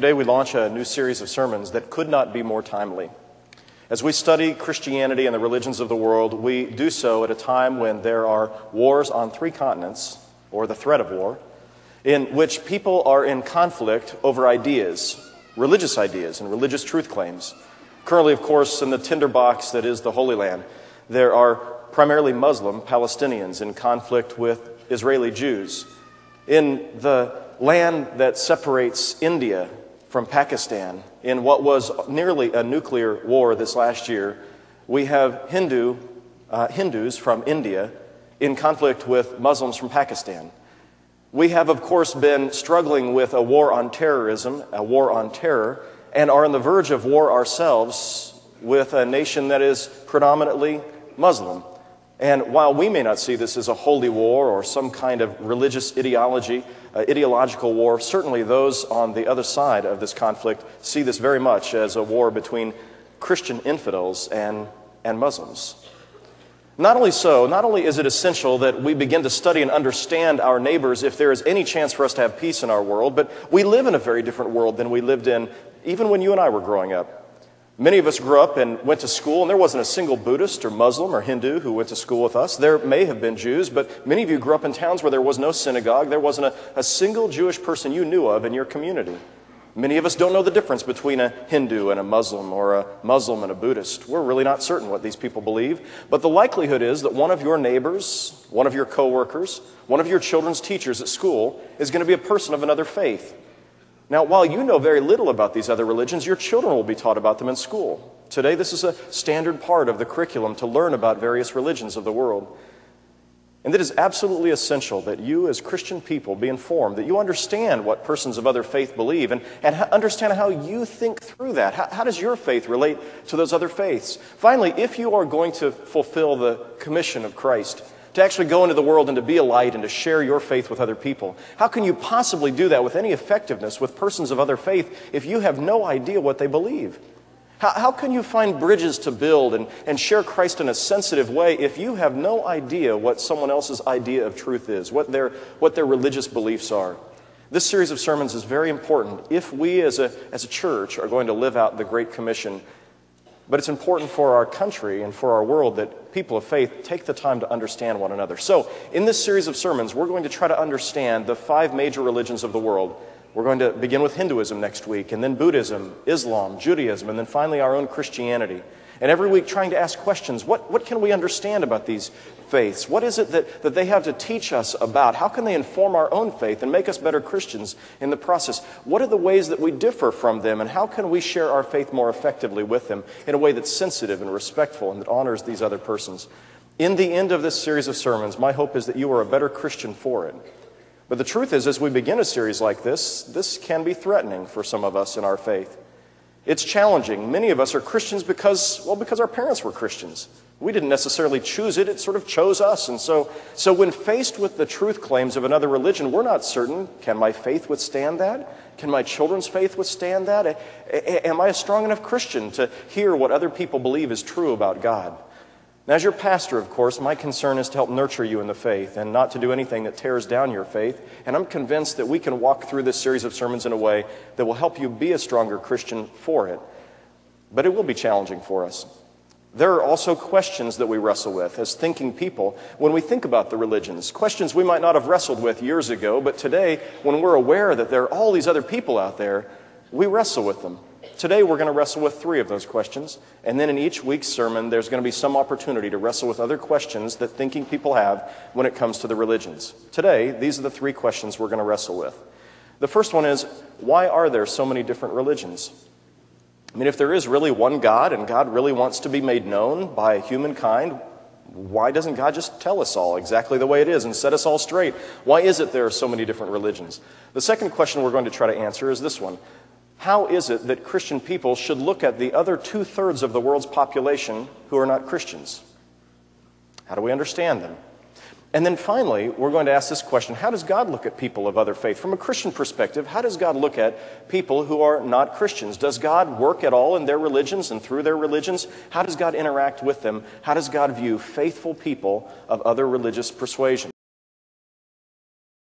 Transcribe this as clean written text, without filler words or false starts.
Today we launch a new series of sermons that could not be more timely. As we study Christianity and the religions of the world, we do so at a time when there are wars on 3 continents, or the threat of war, in which people are in conflict over ideas, religious ideas and religious truth claims. Currently, of course, in the tinderbox that is the Holy Land, there are primarily Muslim Palestinians in conflict with Israeli Jews. In the land that separates India from Pakistan, in what was nearly a nuclear war this last year, we have Hindus from India in conflict with Muslims from Pakistan. We have, of course, been struggling with a war on terrorism, a war on terror, and are on the verge of war ourselves with a nation that is predominantly Muslim. And while we may not see this as a holy war or some kind of religious ideological war, certainly those on the other side of this conflict see this very much as a war between Christian infidels and Muslims. Not only is it essential that we begin to study and understand our neighbors if there is any chance for us to have peace in our world, but we live in a very different world than we lived in even when you and I were growing up. Many of us grew up and went to school, and there wasn't a single Buddhist or Muslim or Hindu who went to school with us. There may have been Jews, but many of you grew up in towns where there was no synagogue. There wasn't a single Jewish person you knew of in your community. Many of us don't know the difference between a Hindu and a Muslim or a Muslim and a Buddhist. We're really not certain what these people believe, but the likelihood is that one of your neighbors, one of your coworkers, one of your children's teachers at school is going to be a person of another faith. Now, while you know very little about these other religions, your children will be taught about them in school. Today, this is a standard part of the curriculum to learn about various religions of the world. And it is absolutely essential that you as Christian people be informed, that you understand what persons of other faith believe and understand how you think through that. How does your faith relate to those other faiths? Finally, if you are going to fulfill the commission of Christ, to actually go into the world and to be a light and to share your faith with other people, how can you possibly do that with any effectiveness with persons of other faith if you have no idea what they believe? How can you find bridges to build and share Christ in a sensitive way if you have no idea what someone else's idea of truth is, what their religious beliefs are? This series of sermons is very important if we as a church are going to live out the Great Commission. But it's important for our country and for our world that people of faith take the time to understand one another. So, in this series of sermons, we're going to try to understand the 5 major religions of the world. We're going to begin with Hinduism next week, and then Buddhism, Islam, Judaism, and then finally our own Christianity. And every week trying to ask questions, what can we understand about these faiths? What is it that they have to teach us about? How can they inform our own faith and make us better Christians in the process? What are the ways that we differ from them, and how can we share our faith more effectively with them in a way that's sensitive and respectful and that honors these other persons? In the end of this series of sermons, my hope is that you are a better Christian for it. But the truth is, as we begin a series like this can be threatening for some of us in our faith. It's challenging. Many of us are Christians because our parents were Christians. We didn't necessarily choose it. It sort of chose us. And so when faced with the truth claims of another religion, we're not certain, can my faith withstand that? Can my children's faith withstand that? Am I a strong enough Christian to hear what other people believe is true about God? Now, as your pastor, of course, my concern is to help nurture you in the faith and not to do anything that tears down your faith. And I'm convinced that we can walk through this series of sermons in a way that will help you be a stronger Christian for it. But it will be challenging for us. There are also questions that we wrestle with as thinking people when we think about the religions. Questions we might not have wrestled with years ago, but today, when we're aware that there are all these other people out there, we wrestle with them. Today we're going to wrestle with 3 of those questions, and then in each week's sermon there's going to be some opportunity to wrestle with other questions that thinking people have when it comes to the religions. Today, these are the 3 questions we're going to wrestle with. The first one is, why are there so many different religions? I mean, if there is really one God and God really wants to be made known by humankind, why doesn't God just tell us all exactly the way it is and set us all straight? Why is it there are so many different religions? The second question we're going to try to answer is this one. How is it that Christian people should look at the other 2/3 of the world's population who are not Christians? How do we understand them? And then finally, we're going to ask this question, how does God look at people of other faith? From a Christian perspective, how does God look at people who are not Christians? Does God work at all in their religions and through their religions? How does God interact with them? How does God view faithful people of other religious persuasions?